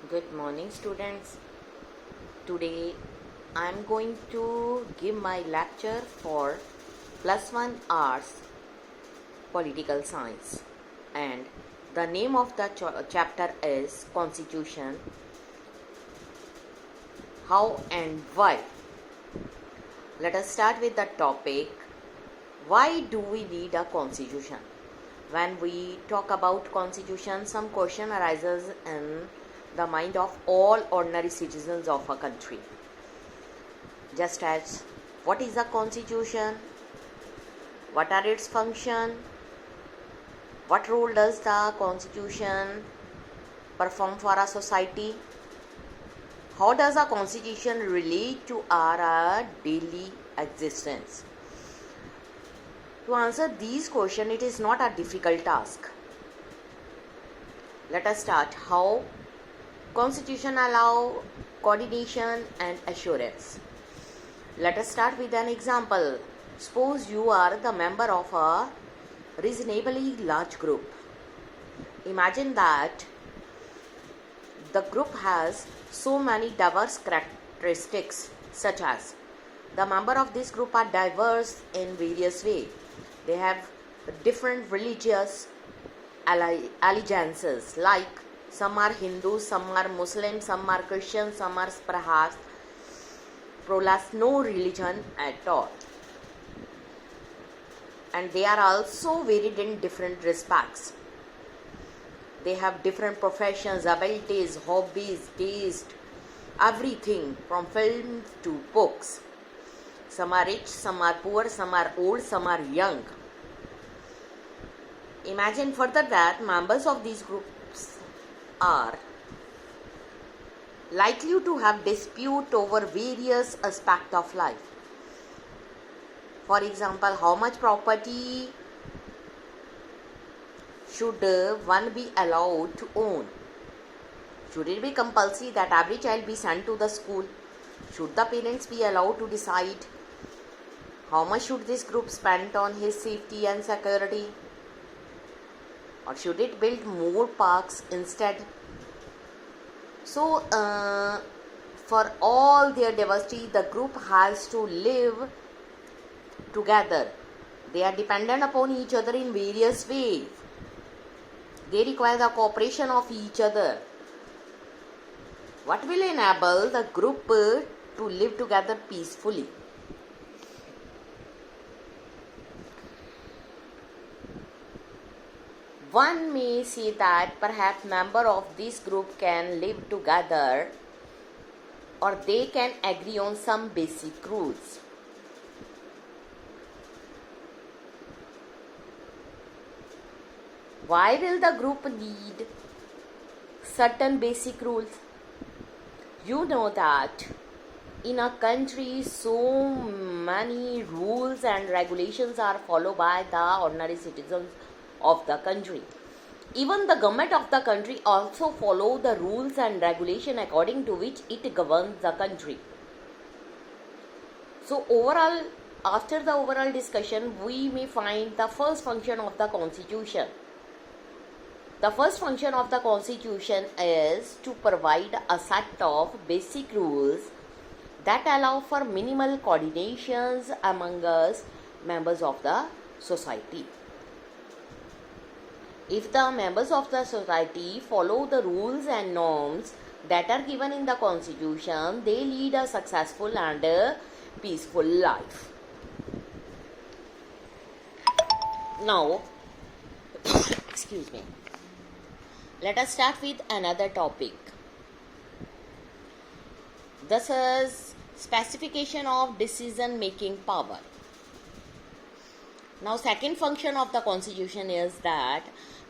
Good morning, students. Today I am going to give my lecture for plus 1 arts political science, and the name of the chapter is Constitution, how and why. Let us start with the topic. Why do we need a constitution? When we talk about constitution, some question arises in the mind of all ordinary citizens of a country. Just as, what is a constitution? What are its functions? What role does the constitution perform for a society? How does a constitution relate to our daily existence? To answer these questions, it is not a difficult task. Let us start. How Constitution allow coordination and assurance. Let us start with an example. Suppose you are the member of a reasonably large group. Imagine that the group has so many diverse characteristics, such as the member of this group are diverse in various ways. They have different religious allegiances, like some are Hindus, some are Muslims, some are Christians, some are perhaps prolapse no religion at all. And they are also varied in different respects. They have different professions, abilities, hobbies, taste, everything from film to books. Some are rich, some are poor, some are old, some are young. Imagine further that members of these groups are likely to have dispute over various aspects of life. For example, how much property should one be allowed to own? Should it be compulsory that every child be sent to the school? Should the parents be allowed to decide how much should this group spend on his safety and security? Or should it build more parks instead? So, for all their diversity, the group has to live together. They are dependent upon each other in various ways. They require the cooperation of each other. What will enable the group to live together peacefully? One may say that perhaps members of this group can live together, or they can agree on some basic rules. Why will the group need certain basic rules? You know that in a country so many rules and regulations are followed by the ordinary citizens of the country. Even the government of the country also follow the rules and regulation according to which it governs the country. So overall, after the overall discussion, we may find the first function of the constitution. The first function of the constitution is to provide a set of basic rules that allow for minimal coordinations among us members of the society. If the members of the society follow the rules and norms that are given in the constitution, they lead a successful and peaceful life. Now, excuse me. Let us start with another topic. This is specification of decision making power. Now, second function of the constitution is that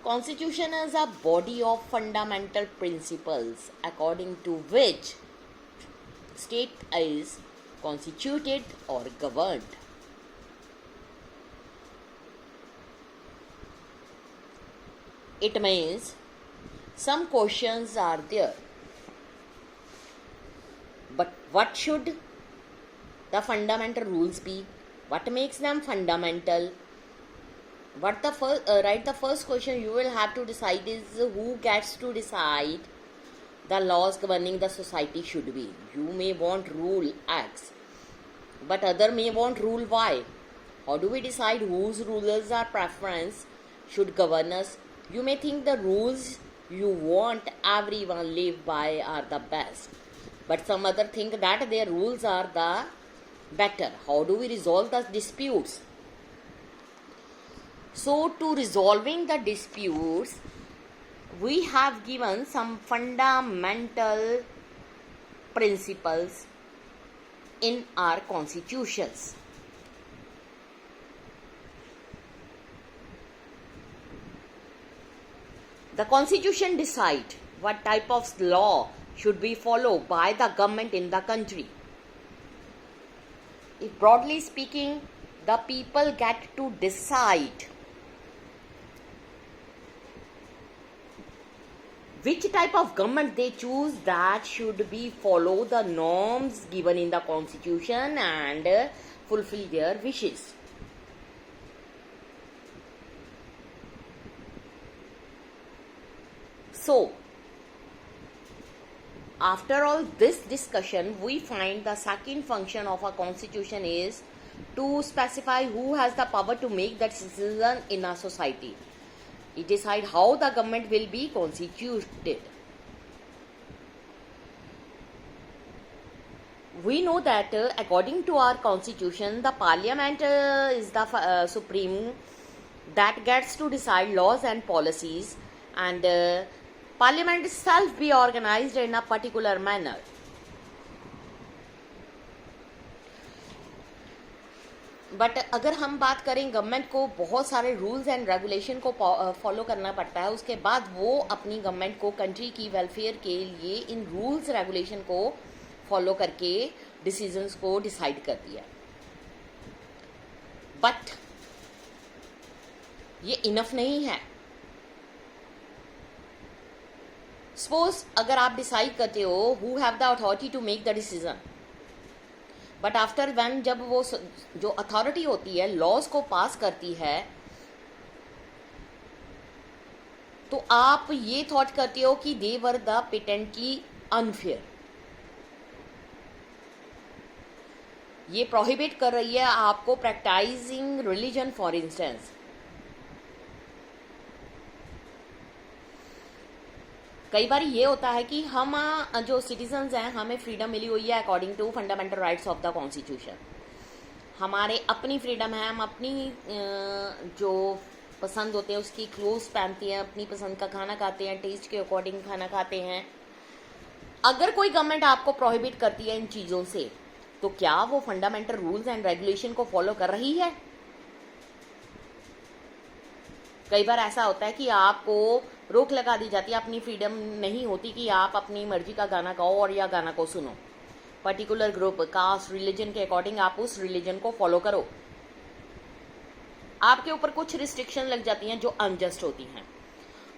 constitution is a body of fundamental principles according to which state is constituted or governed. It means some questions are there, but what should the fundamental rules be? What makes them fundamental? What the first, the first question you will have to decide is who gets to decide the laws governing the society should be. You may want rule X, but other may want rule Y. How do we decide whose rules or preference should govern us? You may think the rules you want everyone live by are the best, but some other think that their rules are the better. How do we resolve the disputes? So, to resolving the disputes, we have given some fundamental principles in our constitutions. The constitution decides what type of law should be followed by the government in the country. If broadly speaking, the people get to decide which type of government they choose, that should be follow the norms given in the constitution and fulfill their wishes. So, after all this discussion, we find the second function of a constitution is to specify who has the power to make the decision in a society. It decides how the government will be constituted. We know that according to our constitution, the parliament is the supreme that gets to decide laws and policies, and parliament itself be organized in a particular manner. But अगर हम बात करें, government को बहुत सारे rules and regulation को follow करना पड़ता है, उसके बाद वो अपनी गवर्नमेंट को कंट्री की वेलफेयर के लिए इन रूल्स रेगुलेशन को फॉलो करके डिसीजंस को डिसाइड करती है. बट ये इनफ नहीं है. सपोज अगर आप डिसाइड करते हो who have the authority to make the decision, but after when जब वो जो अथॉरिटी होती है लॉज को पास करती है, तो आप ये थॉट करते हो कि दे वर द पेटेंटली अनफेयर. ये प्रोहिबिट कर रही है आपको प्रैक्टिसिंग रिलीजन. फॉर इंस्टेंस, कई बार ये होता है कि हम जो सिटीजन्स हैं, हमें फ्रीडम मिली हुई है according to fundamental rights of the constitution. हमारे अपनी फ्रीडम है, हम अपनी जो पसंद होते हैं उसकी क्लोथ्स पहनते हैं, अपनी पसंद का खाना खाते हैं, टेस्ट के अकॉर्डिंग खाना खाते हैं. अगर कोई गवर्नमेंट आपको प्रोहिबिट करती है इन चीज़ों से, तो क्या वो फंडामेंटल रूल्स एंड रेगुलेशन को फॉलो कर रही है? कई बार ऐसा होता है कि आपको रोक लगा दी जाती है, अपनी फ्रीडम नहीं होती कि आप अपनी मर्जी का गाना गाओ और या गाना को सुनो. पर्टिकुलर ग्रुप, कास्ट, रिलीजन के अकॉर्डिंग आप उस रिलीजन को फॉलो करो. आपके ऊपर कुछ रिस्ट्रिक्शन लग जाती हैं जो अनजस्ट होती हैं.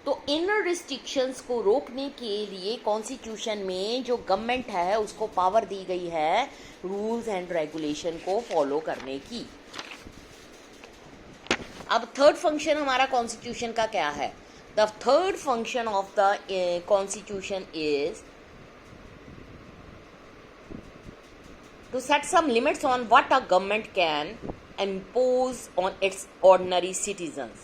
तो इन रिस्ट्रिक्शंस को रोकने के लिए कॉन्स्टिट्यूशन में जो गवर्नमेंट है उसको पावर दी गई है रूल्स एंड रेगुलेशन को फॉलो करने की. अब थर्ड फंक्शन हमारा कॉन्स्टिट्यूशन का क्या है? The third function of the constitution is to set some limits on what a government can impose on its ordinary citizens.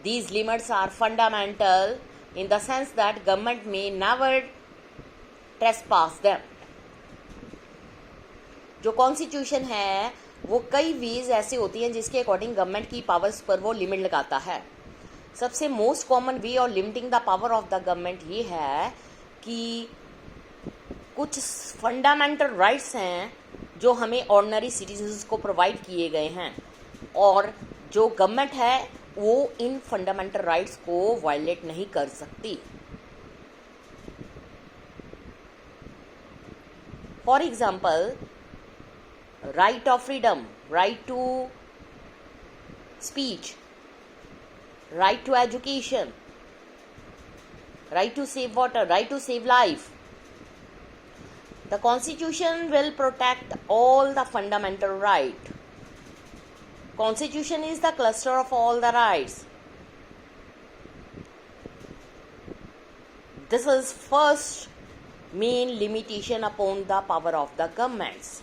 These limits are fundamental in the sense that government may never trespass them. जो constitution है वो कई veg ऐसे होती हैं जिसके according government की powers पर वो लिमिट लगाता है. सबसे most common way of limiting the power of the government ये है कि कुछ फंडामेंटल राइट्स हैं जो हमें ऑर्डिनरी सिटीजन्स को प्रोवाइड किए गए हैं, और जो गवर्नमेंट है वो इन फंडामेंटल राइट्स को वायलेट नहीं कर सकती. For example, right of freedom, right to speech, right to education, right to save water, right to save life. The Constitution will protect all the fundamental right. Constitution is the cluster of all the rights. This is first main limitation upon the power of the governments.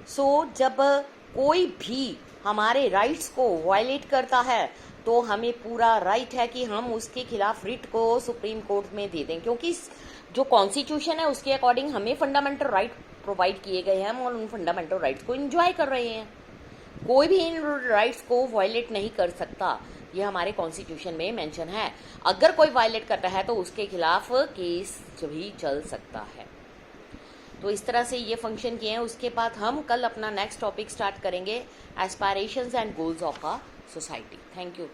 So जब कोई भी हमारे rights को violet करता है तो हमें पूरा राइट है कि हम उसके खिलाफ रिट को सुप्रीम कोर्ट में दे दें, क्योंकि जो कॉन्स्टिट्यूशन है उसके अकॉर्डिंग हमें फंडामेंटल राइट प्रोवाइड किए गए हैं, हम और उन फंडामेंटल राइट्स को एंजॉय कर रहे हैं। कोई भी इन राइट्स को वायलेट नहीं कर सकता, ये हमारे कॉन्स्टिट्यूशन में मेंशन है। अगर कोई वायलेट करता है तो उसके खिलाफ केस भी चल सकता है। तो इस तरह से ये फंक्शन किए हैं। उसके बाद हम कल अपना नेक्स्ट टॉपिक स्टार्ट करेंगे, aspirations and goals of a society. Thank you.